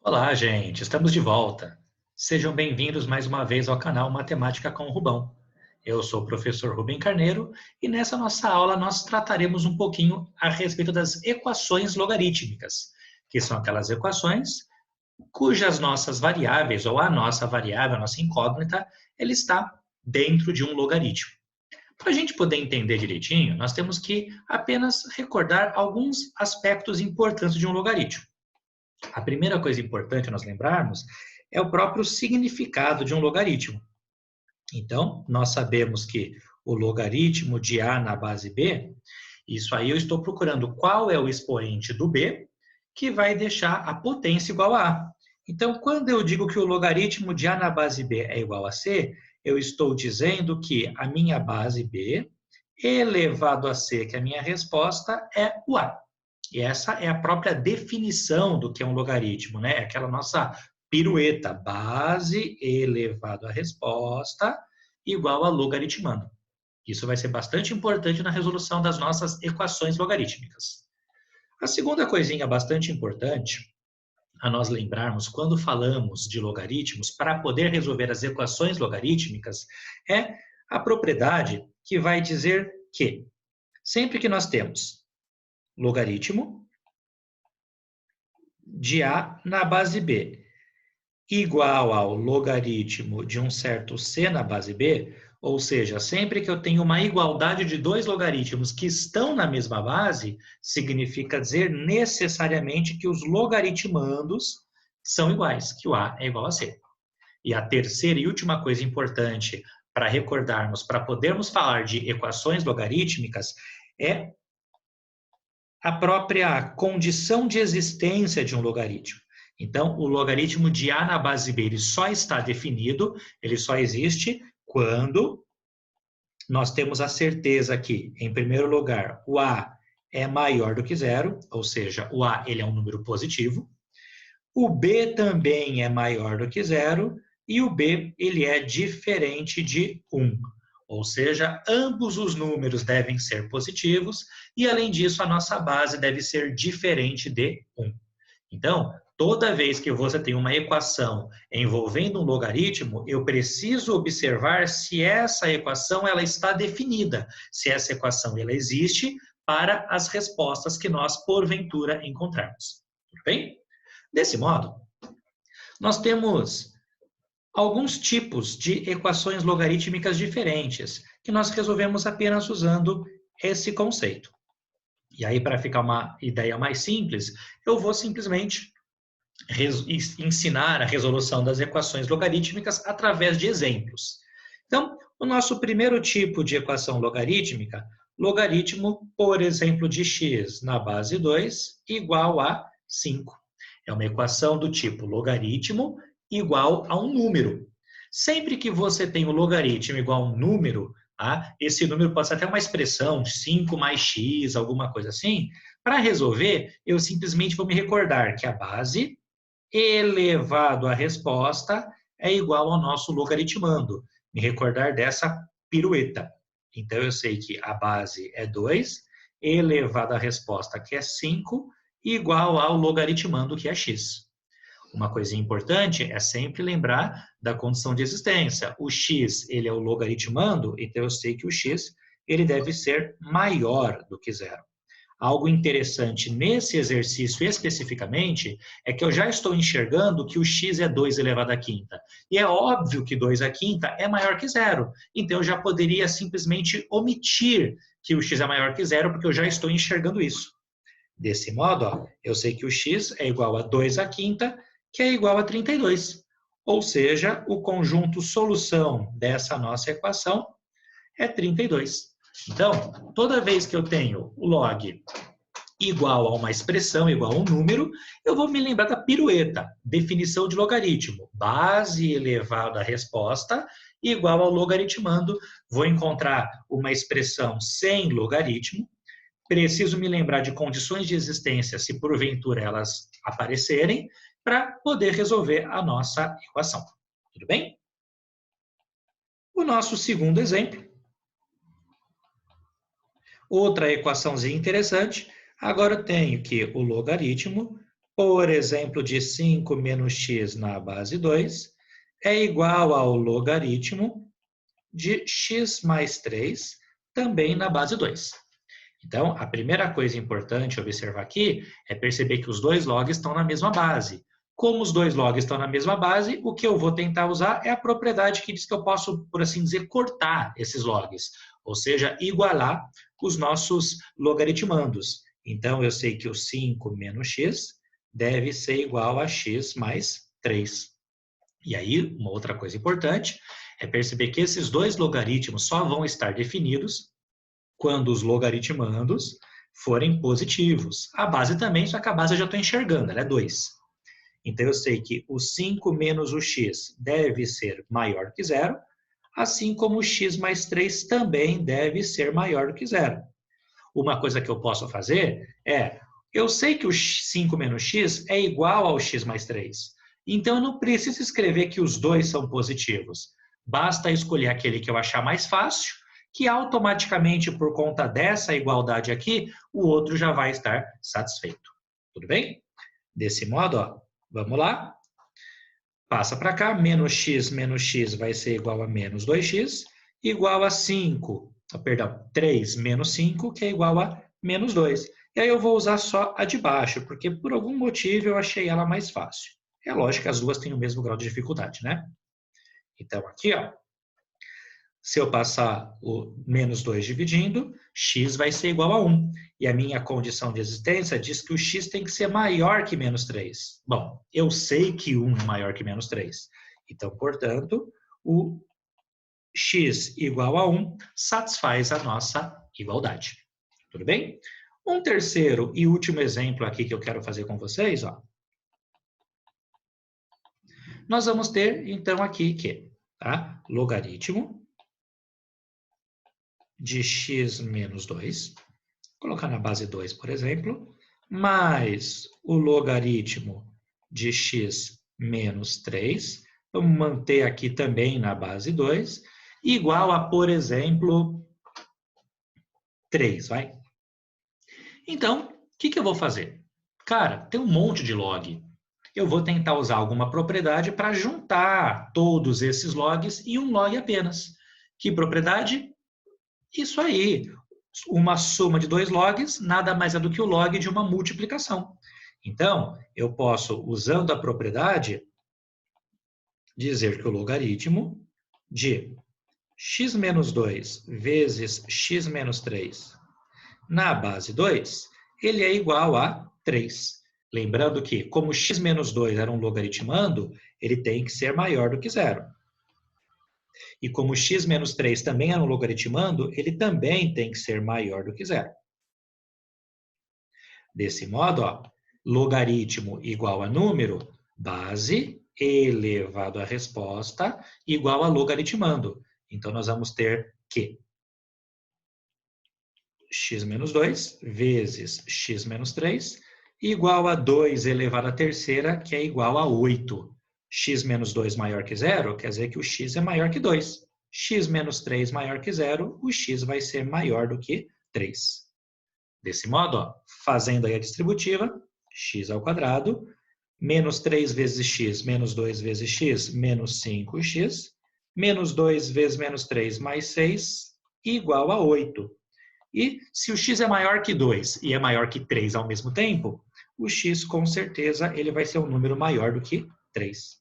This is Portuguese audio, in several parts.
Olá, gente, estamos de volta. Sejam bem-vindos mais uma vez ao canal Matemática com o Rubão. Eu sou o professor Rubem Carneiro e nessa nossa aula nós trataremos um pouquinho a respeito das equações logarítmicas, que são aquelas equações cujas nossas variáveis, ou a nossa variável, a nossa incógnita, ela está dentro de um logaritmo. Para a gente poder entender direitinho, nós temos que apenas recordar alguns aspectos importantes de um logaritmo. A primeira coisa importante nós lembrarmos é o próprio significado de um logaritmo. Então, nós sabemos que o logaritmo de A na base B, isso aí eu estou procurando qual é o expoente do B, que vai deixar a potência igual a A. Então, quando eu digo que o logaritmo de A na base B é igual a C, eu estou dizendo que a minha base B elevado a C, que é a minha resposta, é o A. E essa é a própria definição do que é um logaritmo, né? É aquela nossa pirueta, base elevado à resposta igual a logaritmando. Isso vai ser bastante importante na resolução das nossas equações logarítmicas. A segunda coisinha bastante importante a nós lembrarmos quando falamos de logaritmos para poder resolver as equações logarítmicas é a propriedade que vai dizer que sempre que nós temos logaritmo de A na base B igual ao logaritmo de um certo C na base B, ou seja, sempre que eu tenho uma igualdade de dois logaritmos que estão na mesma base, significa dizer necessariamente que os logaritmandos são iguais, que o A é igual a C. E a terceira e última coisa importante para recordarmos, para podermos falar de equações logarítmicas, é a própria condição de existência de um logaritmo. Então, o logaritmo de A na base B ele só está definido, ele só existe quando nós temos a certeza que, em primeiro lugar, o A é maior do que zero, ou seja, o A ele é um número positivo. O B também é maior do que zero e o B ele é diferente de 1. Ou seja, ambos os números devem ser positivos e, além disso, a nossa base deve ser diferente de 1. Então, toda vez que você tem uma equação envolvendo um logaritmo, eu preciso observar se essa equação ela está definida, se essa equação ela existe para as respostas que nós, porventura, encontrarmos. Tudo bem? Desse modo, nós temos alguns tipos de equações logarítmicas diferentes, que nós resolvemos apenas usando esse conceito. E aí, para ficar uma ideia mais simples, eu vou simplesmente ensinar a resolução das equações logarítmicas através de exemplos. Então, o nosso primeiro tipo de equação logarítmica, logaritmo, por exemplo, de x na base 2 igual a 5. É uma equação do tipo logaritmo igual a um número. Sempre que você tem o logaritmo igual a um número, tá? Esse número pode ser até uma expressão, 5 mais x, alguma coisa assim. Para resolver, eu simplesmente vou me recordar que a base elevado à resposta é igual ao nosso logaritmando. Me recordar dessa pirueta. Então, eu sei que a base é 2, elevado à resposta, que é 5, igual ao logaritmando, que é x. Uma coisinha importante é sempre lembrar da condição de existência. O x ele é o logaritmando, então eu sei que o x ele deve ser maior do que zero. Algo interessante nesse exercício especificamente é que eu já estou enxergando que o x é 2 elevado à quinta. E é óbvio que 2 à quinta é maior que zero. Então, eu já poderia simplesmente omitir que o x é maior que zero, porque eu já estou enxergando isso. Desse modo, ó, eu sei que o x é igual a 2 à quinta, que é igual a 32. Ou seja, o conjunto solução dessa nossa equação é 32. Então, toda vez que eu tenho o log igual a uma expressão, igual a um número, eu vou me lembrar da pirueta, definição de logaritmo, base elevado à resposta, igual ao logaritmando, vou encontrar uma expressão sem logaritmo, preciso me lembrar de condições de existência, se porventura elas aparecerem, para poder resolver a nossa equação. Tudo bem? O nosso segundo exemplo, outra equaçãozinha interessante. Agora eu tenho que o logaritmo, por exemplo, de 5 menos x na base 2, é igual ao logaritmo de x mais 3, também na base 2. Então, a primeira coisa importante a observar aqui é perceber que os dois logs estão na mesma base. Como os dois logs estão na mesma base, o que eu vou tentar usar é a propriedade que diz que eu posso, por assim dizer, cortar esses logs, ou seja, igualar os nossos logaritmandos. Então, eu sei que o 5 menos x deve ser igual a x mais 3. E aí, uma outra coisa importante é perceber que esses dois logaritmos só vão estar definidos quando os logaritmandos forem positivos. A base também, só que a base eu já estou enxergando, ela é 2. Então, eu sei que o 5 menos o x deve ser maior que zero, assim como o x mais 3 também deve ser maior do que zero. Uma coisa que eu posso fazer é, eu sei que o 5 menos x é igual ao x mais 3. Então, eu não preciso escrever que os dois são positivos. Basta escolher aquele que eu achar mais fácil, que automaticamente, por conta dessa igualdade aqui, o outro já vai estar satisfeito. Tudo bem? Desse modo, ó, vamos lá. Passa para cá, menos x vai ser igual a menos 2x, igual a 3 menos 5, que é igual a menos 2. E aí eu vou usar só a de baixo, porque por algum motivo eu achei ela mais fácil. É lógico que as duas têm o mesmo grau de dificuldade, né? Então, aqui, ó, se eu passar o menos 2 dividindo, x vai ser igual a 1. E a minha condição de existência diz que o x tem que ser maior que menos 3. Bom, eu sei que 1 é maior que menos 3. Então, portanto, o x igual a 1 satisfaz a nossa igualdade. Tudo bem? Um terceiro e último exemplo aqui que eu quero fazer com vocês, ó. Nós vamos ter, então, aqui que, tá? Logaritmo de x menos 2, colocar na base 2, por exemplo, mais o logaritmo de x menos 3, vamos manter aqui também na base 2, igual a, por exemplo, 3, vai? Então, o que eu vou fazer? Cara, tem um monte de log. Eu vou tentar usar alguma propriedade para juntar todos esses logs em um log apenas. Que propriedade? Isso aí, uma soma de dois logs nada mais é do que o log de uma multiplicação. Então, eu posso, usando a propriedade, dizer que o logaritmo de x menos 2 vezes x menos 3 na base 2, ele é igual a 3. Lembrando que, como x menos 2 era um logaritmando, ele tem que ser maior do que zero. E como x menos 3 também é um logaritmando, ele também tem que ser maior do que zero. Desse modo, ó, logaritmo igual a número, base elevado à resposta igual a logaritmando. Então, nós vamos ter que x menos 2 vezes x menos 3 igual a 2 elevado à terceira, que é igual a 8. X menos 2 maior que zero, quer dizer que o x é maior que 2. X menos 3 maior que zero, o x vai ser maior do que 3. Desse modo, ó, fazendo aí a distributiva, x ao quadrado, menos 3 vezes x, menos 2 vezes x, menos 5x, menos 2 vezes menos 3 mais 6, igual a 8. E se o x é maior que 2 e é maior que 3 ao mesmo tempo, o x, com certeza, ele vai ser um número maior do que 3.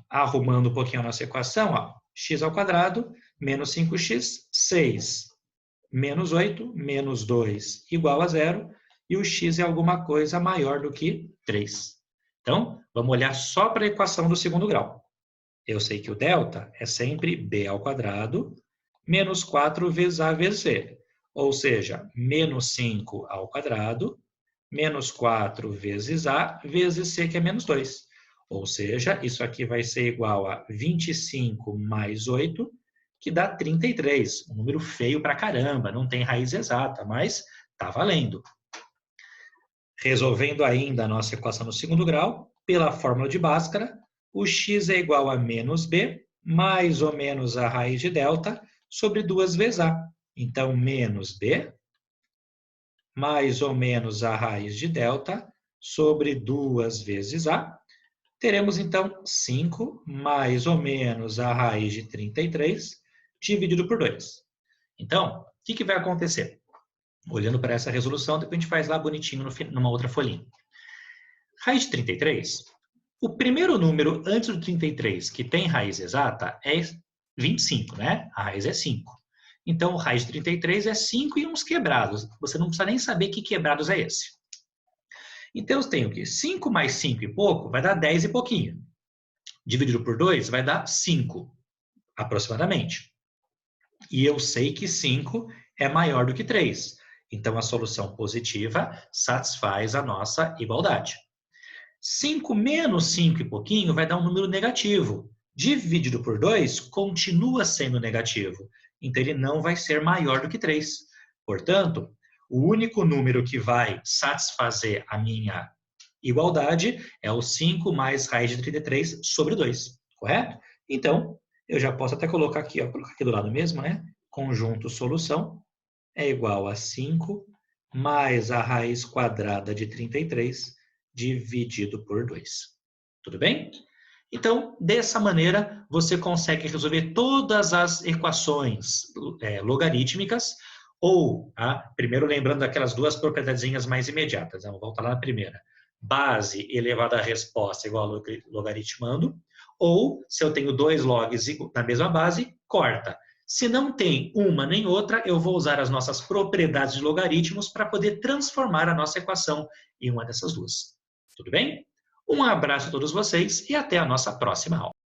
Arrumando um pouquinho a nossa equação, ó, x ao quadrado, menos 5x, 6, menos 8, menos 2, igual a zero, e o x é alguma coisa maior do que 3. Então, vamos olhar só para a equação do segundo grau. Eu sei que o delta é sempre b ao quadrado, menos 4 vezes a vezes c. Ou seja, menos 5 ao quadrado, menos 4 vezes a vezes c, que é menos 2. Ou seja, isso aqui vai ser igual a 25 mais 8, que dá 33. Um número feio pra caramba, não tem raiz exata, mas tá valendo. Resolvendo ainda a nossa equação no segundo grau, pela fórmula de Bhaskara, o x é igual a menos b, mais ou menos a raiz de delta, sobre 2 vezes a. Então, menos b, mais ou menos a raiz de delta, sobre 2 vezes a, teremos então 5 mais ou menos a raiz de 33 dividido por 2. Então, o que vai acontecer? Olhando para essa resolução, depois a gente faz lá bonitinho numa outra folhinha. Raiz de 33, o primeiro número antes do 33 que tem raiz exata é 25, né? A raiz é 5. Então, raiz de 33 é 5 e uns quebrados. Você não precisa nem saber que quebrados é esse. Então, eu tenho que 5 mais 5 e pouco vai dar 10 e pouquinho. Dividido por 2 vai dar 5, aproximadamente. E eu sei que 5 é maior do que 3. Então, a solução positiva satisfaz a nossa igualdade. 5 menos 5 e pouquinho vai dar um número negativo. Dividido por 2 continua sendo negativo. Então, ele não vai ser maior do que 3. Portanto, o único número que vai satisfazer a minha igualdade é o 5 mais raiz de 33 sobre 2, correto? Então, eu já posso até colocar aqui, ó, colocar aqui do lado mesmo, né? Conjunto solução é igual a 5 mais a raiz quadrada de 33 dividido por 2. Tudo bem? Então, dessa maneira, você consegue resolver todas as equações logarítmicas, ou, primeiro lembrando aquelas duas propriedadezinhas mais imediatas, vamos voltar lá na primeira. Base elevada à resposta igual a logaritmando, ou, se eu tenho 2 logs na mesma base, corta. Se não tem uma nem outra, eu vou usar as nossas propriedades de logaritmos para poder transformar a nossa equação em uma dessas duas. Tudo bem? Um abraço a todos vocês e até a nossa próxima aula.